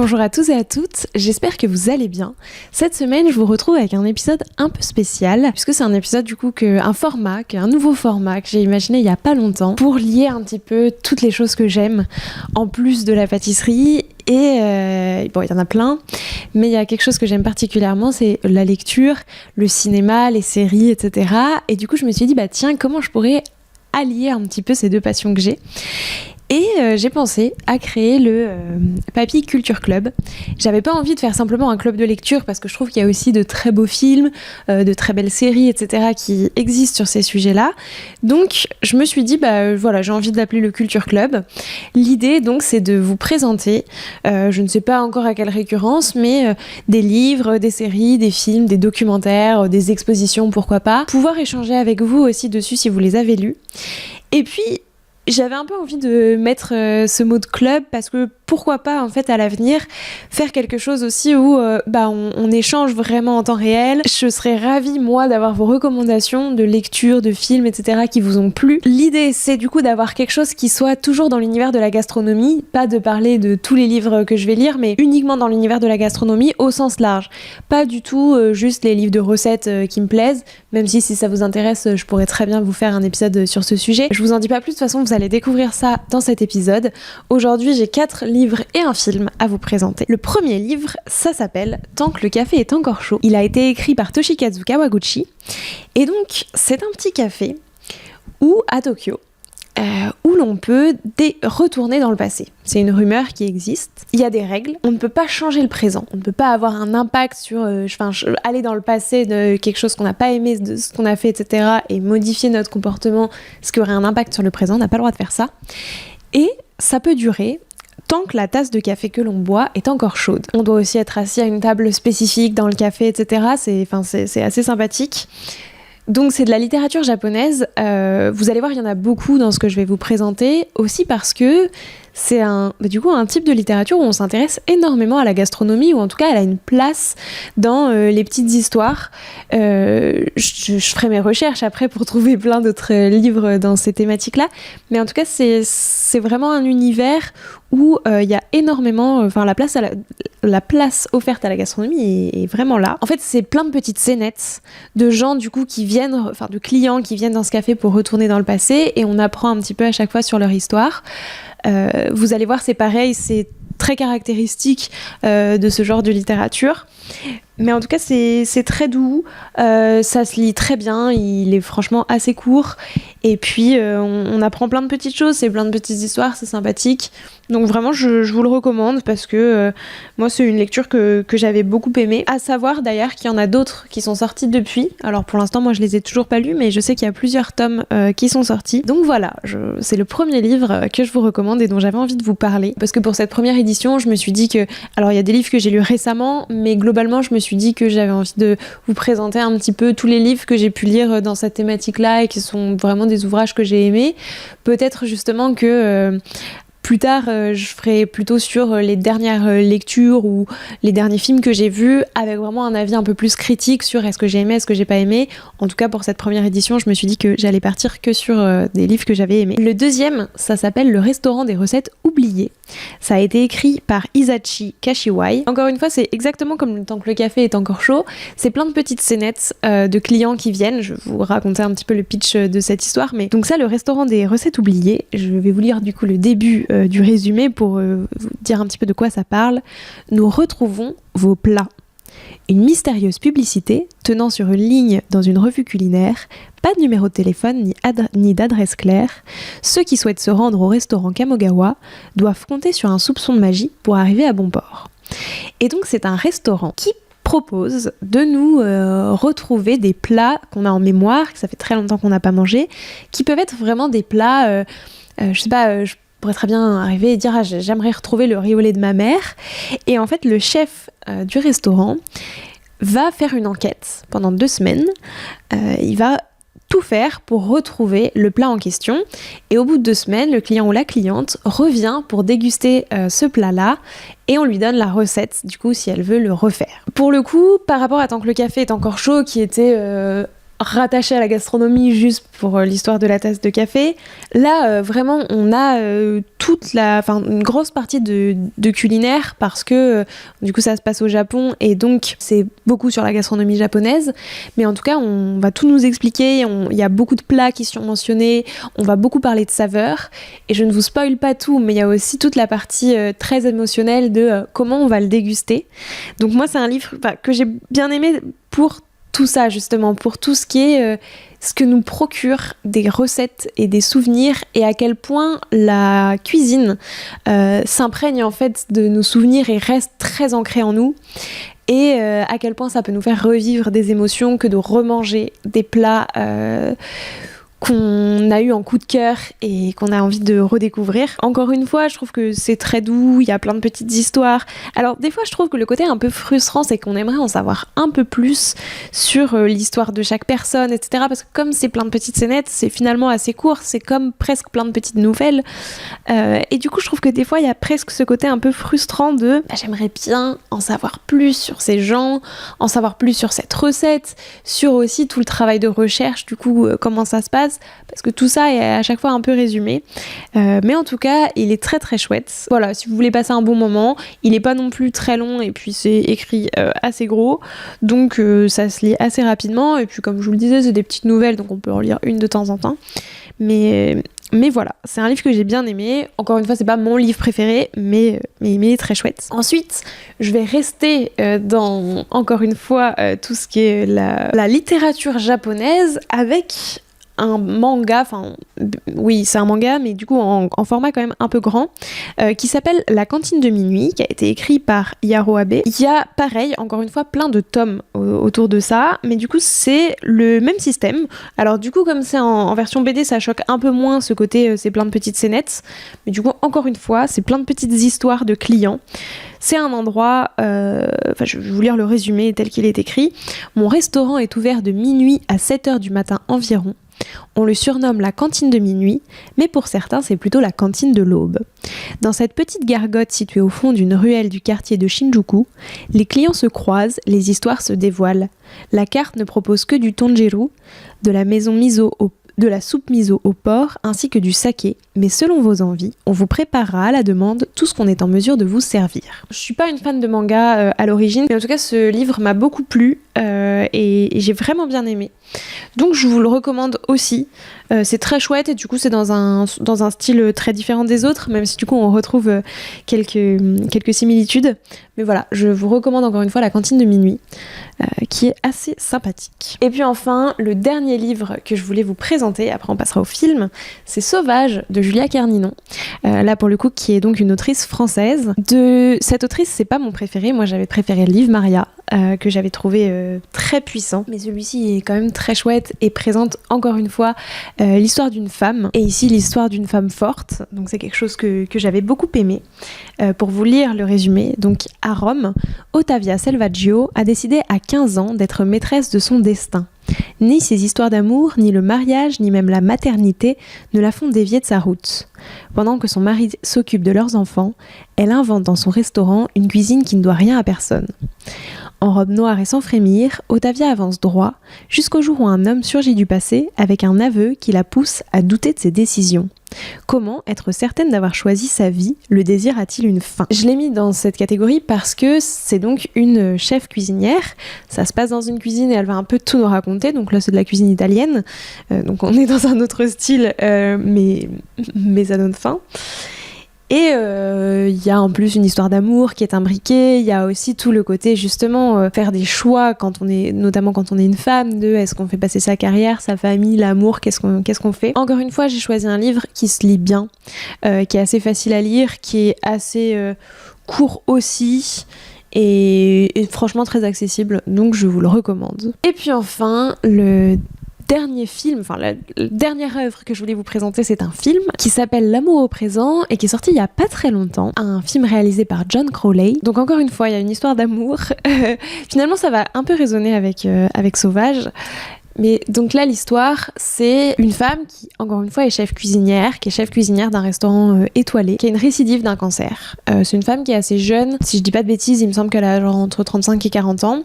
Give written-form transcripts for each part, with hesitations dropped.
Bonjour à tous et à toutes, j'espère que vous allez bien. Cette semaine, je vous retrouve avec un épisode un peu spécial, puisque c'est un épisode du coup un nouveau format que j'ai imaginé il y a pas longtemps, pour lier un petit peu toutes les choses que j'aime, en plus de la pâtisserie. Et bon, il y en a plein, mais il y a quelque chose que j'aime particulièrement, c'est la lecture, le cinéma, les séries, etc. Et du coup, je me suis dit, tiens, comment je pourrais allier un petit peu ces deux passions que j'ai. Et j'ai pensé à créer le Papy Culture Club. J'avais pas envie de faire simplement un club de lecture parce que je trouve qu'il y a aussi de très beaux films, de très belles séries, etc. qui existent sur ces sujets-là. Donc je me suis dit, j'ai envie de l'appeler le Culture Club. L'idée donc c'est de vous présenter, je ne sais pas encore à quelle récurrence, mais des livres, des séries, des films, des documentaires, des expositions, pourquoi pas. Pouvoir échanger avec vous aussi dessus si vous les avez lus. Et puis j'avais un peu envie de mettre ce mot de club parce que pourquoi pas en fait à l'avenir faire quelque chose aussi où on échange vraiment en temps réel. Je serais ravie moi d'avoir vos recommandations de lecture, de films, etc. qui vous ont plu. L'idée c'est du coup d'avoir quelque chose qui soit toujours dans l'univers de la gastronomie, pas de parler de tous les livres que je vais lire, mais uniquement dans l'univers de la gastronomie au sens large. Pas du tout juste les livres de recettes qui me plaisent, même si ça vous intéresse, je pourrais très bien vous faire un épisode sur ce sujet. Je vous en dis pas plus, de toute façon vous allez découvrir ça dans cet épisode. Aujourd'hui j'ai 4 livres et un film à vous présenter. Le premier livre, ça s'appelle Tant que le café est encore chaud. Il a été écrit par Toshikazu Kawaguchi et donc c'est un petit café à Tokyo où l'on peut retourner dans le passé. C'est une rumeur qui existe. Il y a des règles. On ne peut pas changer le présent. On ne peut pas avoir un impact sur aller dans le passé de quelque chose qu'on n'a pas aimé, de ce qu'on a fait, etc. et modifier notre comportement, ce qui aurait un impact sur le présent. On n'a pas le droit de faire ça. Et ça peut durer tant que la tasse de café que l'on boit est encore chaude. On doit aussi être assis à une table spécifique dans le café, etc. C'est assez sympathique. Donc c'est de la littérature japonaise. Vous allez voir, il y en a beaucoup dans ce que je vais vous présenter, aussi parce que c'est un type de littérature où on s'intéresse énormément à la gastronomie, ou en tout cas elle a une place dans les petites histoires. Je ferai mes recherches après pour trouver plein d'autres livres dans ces thématiques-là, mais en tout cas c'est vraiment un univers où il y a énormément, la place offerte à la gastronomie est vraiment là. En fait, c'est plein de petites scénettes de gens du coup de clients qui viennent dans ce café pour retourner dans le passé, et on apprend un petit peu à chaque fois sur leur histoire. Vous allez voir, c'est pareil, c'est très caractéristique de ce genre de littérature. Mais en tout cas, c'est très doux, ça se lit très bien, il est franchement assez court. Et puis, on apprend plein de petites choses, c'est plein de petites histoires, c'est sympathique. Donc vraiment, je vous le recommande parce que moi, c'est une lecture que j'avais beaucoup aimée. À savoir d'ailleurs qu'il y en a d'autres qui sont sortis depuis. Alors pour l'instant, moi, je les ai toujours pas lus, mais je sais qu'il y a plusieurs tomes qui sont sortis. Donc voilà, c'est le premier livre que je vous recommande et dont j'avais envie de vous parler. Parce que pour cette première édition, je me suis dit que... Alors, il y a des livres que j'ai lus récemment, mais globalement, je me suis dit que j'avais envie de vous présenter un petit peu tous les livres que j'ai pu lire dans cette thématique-là et qui sont vraiment des ouvrages que j'ai aimés. Peut-être justement que... plus tard, je ferai plutôt sur les dernières lectures ou les derniers films que j'ai vus, avec vraiment un avis un peu plus critique sur est-ce que j'ai aimé, est-ce que j'ai pas aimé. En tout cas, pour cette première édition, je me suis dit que j'allais partir que sur des livres que j'avais aimés. Le deuxième, ça s'appelle Le restaurant des recettes oubliées. Ça a été écrit par Isachi Kashiwai. Encore une fois, c'est exactement comme Tant que le café est encore chaud. C'est plein de petites scénettes de clients qui viennent. Je vais vous raconter un petit peu le pitch de cette histoire. Mais donc ça, Le restaurant des recettes oubliées. Je vais vous lire du coup le début du résumé pour vous dire un petit peu de quoi ça parle. Nous retrouvons vos plats. Une mystérieuse publicité tenant sur une ligne dans une revue culinaire, pas de numéro de téléphone ni d'adresse claire. Ceux qui souhaitent se rendre au restaurant Kamogawa doivent compter sur un soupçon de magie pour arriver à bon port. Et donc c'est un restaurant qui propose de nous retrouver des plats qu'on a en mémoire, que ça fait très longtemps qu'on n'a pas mangé, qui peuvent être vraiment des plats, je pourrais très bien arriver et dire j'aimerais retrouver le riz au lait de ma mère. Et en fait le chef du restaurant va faire une enquête pendant 2 semaines. Il va tout faire pour retrouver le plat en question, et au bout de 2 semaines, le client ou la cliente revient pour déguster ce plat-là, et on lui donne la recette, du coup, si elle veut le refaire. Pour le coup, par rapport à Tant que le café est encore chaud, qui était rattaché à la gastronomie juste pour l'histoire de la tasse de café. Là, vraiment, on a une grosse partie de culinaire parce que du coup, ça se passe au Japon et donc c'est beaucoup sur la gastronomie japonaise. Mais en tout cas, on va tout nous expliquer. Il y a beaucoup de plats qui sont mentionnés. On va beaucoup parler de saveurs. Et je ne vous spoil pas tout, mais il y a aussi toute la partie très émotionnelle de comment on va le déguster. Donc moi, c'est un livre que j'ai bien aimé pour tout ça justement, pour tout ce qui est ce que nous procure des recettes et des souvenirs et à quel point la cuisine s'imprègne en fait de nos souvenirs et reste très ancrée en nous et à quel point ça peut nous faire revivre des émotions que de remanger des plats qu'on a eu en coup de cœur et qu'on a envie de redécouvrir. Encore une fois, je trouve que c'est très doux, il y a plein de petites histoires. Alors des fois, je trouve que le côté un peu frustrant, c'est qu'on aimerait en savoir un peu plus sur l'histoire de chaque personne, etc. Parce que comme c'est plein de petites scénettes, c'est finalement assez court, c'est comme presque plein de petites nouvelles. Et du coup, je trouve que des fois, il y a presque ce côté un peu frustrant de j'aimerais bien en savoir plus sur ces gens, en savoir plus sur cette recette, sur aussi tout le travail de recherche, du coup, comment ça se passe. Parce que tout ça est à chaque fois un peu résumé. Mais en tout cas, il est très très chouette. Voilà, si vous voulez passer un bon moment, il n'est pas non plus très long et puis c'est écrit assez gros. Donc ça se lit assez rapidement. Et puis comme je vous le disais, c'est des petites nouvelles, donc on peut en lire une de temps en temps. Mais voilà, c'est un livre que j'ai bien aimé. Encore une fois, c'est pas mon livre préféré, mais il est très chouette. Ensuite, je vais rester dans, encore une fois, tout ce qui est la littérature japonaise avec un manga, oui c'est un manga mais du coup en format quand même un peu grand qui s'appelle La cantine de minuit, qui a été écrit par Yaro Abe. Il y a pareil, encore une fois, plein de tomes autour de ça, mais du coup c'est le même système. Alors du coup comme c'est en version BD, ça choque un peu moins ce côté, c'est plein de petites scénettes, mais du coup encore une fois c'est plein de petites histoires de clients. C'est un endroit, je vais vous lire le résumé tel qu'il est écrit. Mon restaurant est ouvert de minuit à 7h du matin environ. On le surnomme la cantine de minuit, mais pour certains c'est plutôt la cantine de l'aube. Dans cette petite gargote située au fond d'une ruelle du quartier de Shinjuku, les clients se croisent, les histoires se dévoilent. La carte ne propose que du tonjiru, de la soupe miso au porc ainsi que du saké, mais selon vos envies, on vous préparera à la demande tout ce qu'on est en mesure de vous servir. Je suis pas une fan de manga à l'origine, mais en tout cas ce livre m'a beaucoup plu et j'ai vraiment bien aimé. Donc je vous le recommande aussi. C'est très chouette et du coup c'est dans un style très différent des autres, même si du coup on retrouve quelques similitudes. Mais voilà, je vous recommande encore une fois La cantine de minuit, qui est assez sympathique. Et puis enfin, le dernier livre que je voulais vous présenter, après on passera au film, c'est Sauvage de Julia Kerninon. Là pour le coup, qui est donc une autrice française. De cette autrice, c'est pas mon préféré. Moi j'avais préféré le livre Maria, que j'avais trouvé très puissant. Mais celui-ci est quand même très chouette et présente encore une fois l'histoire d'une femme. Et ici l'histoire d'une femme forte. Donc c'est quelque chose que j'avais beaucoup aimé. Pour vous lire le résumé, donc à Rome, Ottavia Selvaggio a décidé à 15 ans d'être maîtresse de son destin. Ni ses histoires d'amour, ni le mariage, ni même la maternité ne la font dévier de sa route. Pendant que son mari s'occupe de leurs enfants, elle invente dans son restaurant une cuisine qui ne doit rien à personne. En robe noire et sans frémir, Ottavia avance droit, jusqu'au jour où un homme surgit du passé avec un aveu qui la pousse à douter de ses décisions. Comment être certaine d'avoir choisi sa vie? Le désir a-t-il une fin? Je l'ai mis dans cette catégorie parce que c'est donc une chef cuisinière. Ça se passe dans une cuisine et elle va un peu tout nous raconter. Donc là, c'est de la cuisine italienne. Donc on est dans un autre style, mais ça donne faim. Et il y a en plus une histoire d'amour qui est imbriquée. Il y a aussi tout le côté justement faire des choix notamment quand on est une femme, de est-ce qu'on fait passer sa carrière, sa famille, l'amour, qu'est-ce qu'on fait. Encore une fois, j'ai choisi un livre qui se lit bien, qui est assez facile à lire, qui est assez court aussi. Et franchement très accessible, donc je vous le recommande. Et puis enfin, la dernière œuvre que je voulais vous présenter, c'est un film qui s'appelle L'amour au présent et qui est sorti il y a pas très longtemps. Un film réalisé par John Crowley. Donc encore une fois, il y a une histoire d'amour. Finalement, ça va un peu résonner avec Sauvage. Mais donc là, l'histoire, c'est une femme qui, encore une fois, est chef cuisinière, qui est chef cuisinière d'un restaurant étoilé, qui a une récidive d'un cancer. C'est une femme qui est assez jeune, si je dis pas de bêtises, il me semble qu'elle a genre entre 35 et 40 ans.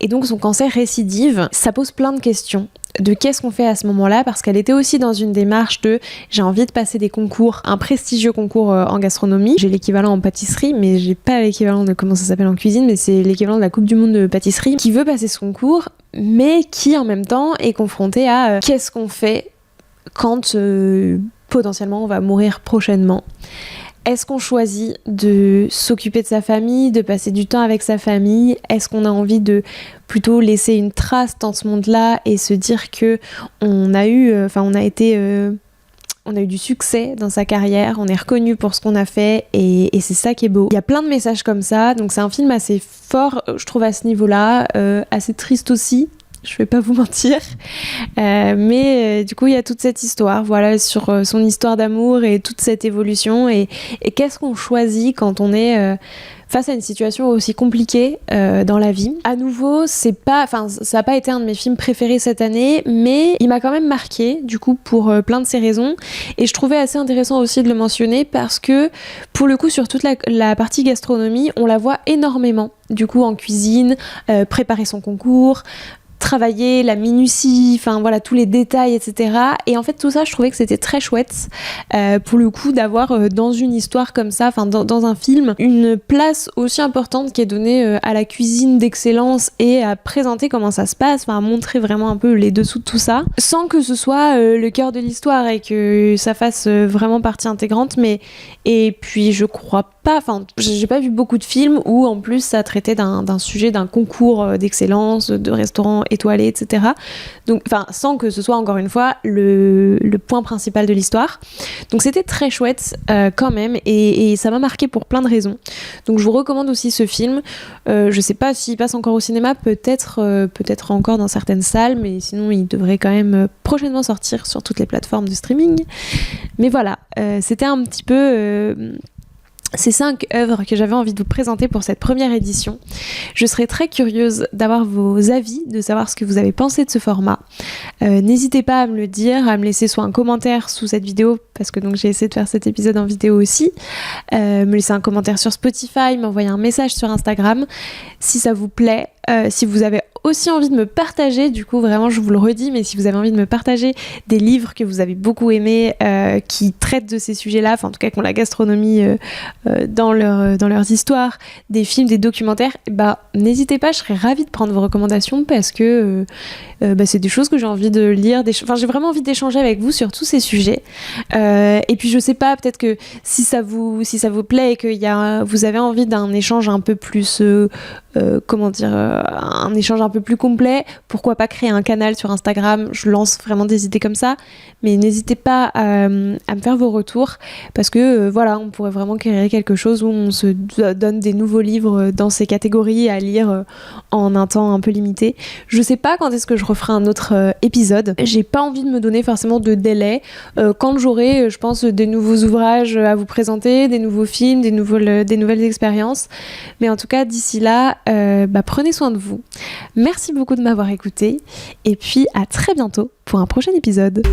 Et donc son cancer récidive, ça pose plein de questions. De qu'est-ce qu'on fait à ce moment-là, parce qu'elle était aussi dans une démarche de j'ai envie de passer des concours, un prestigieux concours en gastronomie. J'ai l'équivalent en pâtisserie, mais j'ai pas l'équivalent de comment ça s'appelle en cuisine, mais c'est l'équivalent de la Coupe du Monde de pâtisserie, qui veut passer ce concours, mais qui en même temps est confrontée à qu'est-ce qu'on fait quand potentiellement on va mourir prochainement. Est-ce qu'on choisit de s'occuper de sa famille, de passer du temps avec sa famille? Est-ce qu'on a envie de plutôt laisser une trace dans ce monde-là et se dire que on a eu du succès dans sa carrière, on est reconnu pour ce qu'on a fait et c'est ça qui est beau. Il y a plein de messages comme ça, donc c'est un film assez fort, je trouve, à ce niveau-là, assez triste aussi. Je vais pas vous mentir, mais du coup il y a toute cette histoire, voilà, sur son histoire d'amour et toute cette évolution et qu'est-ce qu'on choisit quand on est face à une situation aussi compliquée dans la vie. À nouveau, ça a pas été un de mes films préférés cette année, mais il m'a quand même marqué, du coup, pour plein de ces raisons. Et je trouvais assez intéressant aussi de le mentionner parce que, pour le coup, sur toute la partie gastronomie, on la voit énormément. Du coup, en cuisine, préparer son concours, travailler la minutie, enfin voilà, tous les détails, etc. Et en fait tout ça, je trouvais que c'était très chouette pour le coup d'avoir dans une histoire comme ça, enfin dans un film, une place aussi importante qui est donnée à la cuisine d'excellence et à présenter comment ça se passe, enfin à montrer vraiment un peu les dessous de tout ça, sans que ce soit le cœur de l'histoire et que ça fasse vraiment partie intégrante. Et puis je crois pas, enfin j'ai pas vu beaucoup de films où en plus ça traitait d'un sujet, d'un concours d'excellence, de restaurants étoilés, etc. Donc, enfin, sans que ce soit encore une fois le point principal de l'histoire. Donc c'était très chouette quand même et ça m'a marqué pour plein de raisons. Donc je vous recommande aussi ce film. Je sais pas s'il passe encore au cinéma, peut-être encore dans certaines salles, mais sinon il devrait quand même prochainement sortir sur toutes les plateformes de streaming. Mais voilà, c'était un petit peu ces 5 œuvres que j'avais envie de vous présenter pour cette première édition. Je serais très curieuse d'avoir vos avis, de savoir ce que vous avez pensé de ce format. N'hésitez pas à me le dire, à me laisser soit un commentaire sous cette vidéo, parce que donc j'ai essayé de faire cet épisode en vidéo aussi, me laisser un commentaire sur Spotify, m'envoyer un message sur Instagram, si ça vous plaît, si vous avez aussi envie de me partager, du coup vraiment je vous le redis, mais si vous avez envie de me partager des livres que vous avez beaucoup aimés, qui traitent de ces sujets-là, enfin en tout cas qui ont la gastronomie dans leurs histoires, des films, des documentaires, n'hésitez pas, je serais ravie de prendre vos recommandations parce que c'est des choses que j'ai envie de lire, j'ai vraiment envie d'échanger avec vous sur tous ces sujets. Et puis je sais pas, peut-être que si ça vous plaît et que vous avez envie d'un échange un peu plus un échange un peu plus complet, pourquoi pas créer un canal sur Instagram. Je lance vraiment des idées comme ça, mais n'hésitez pas à me faire vos retours parce que voilà, on pourrait vraiment créer quelque chose où on se donne des nouveaux livres dans ces catégories à lire en un temps un peu limité. Je sais pas quand est-ce que je referai un autre épisode, j'ai pas envie de me donner forcément de délai. Quand j'aurai, je pense, des nouveaux ouvrages à vous présenter, des nouveaux films, des nouvelles expériences, mais en tout cas d'ici là, prenez soin de vous. Merci beaucoup de m'avoir écouté et puis à très bientôt pour un prochain épisode.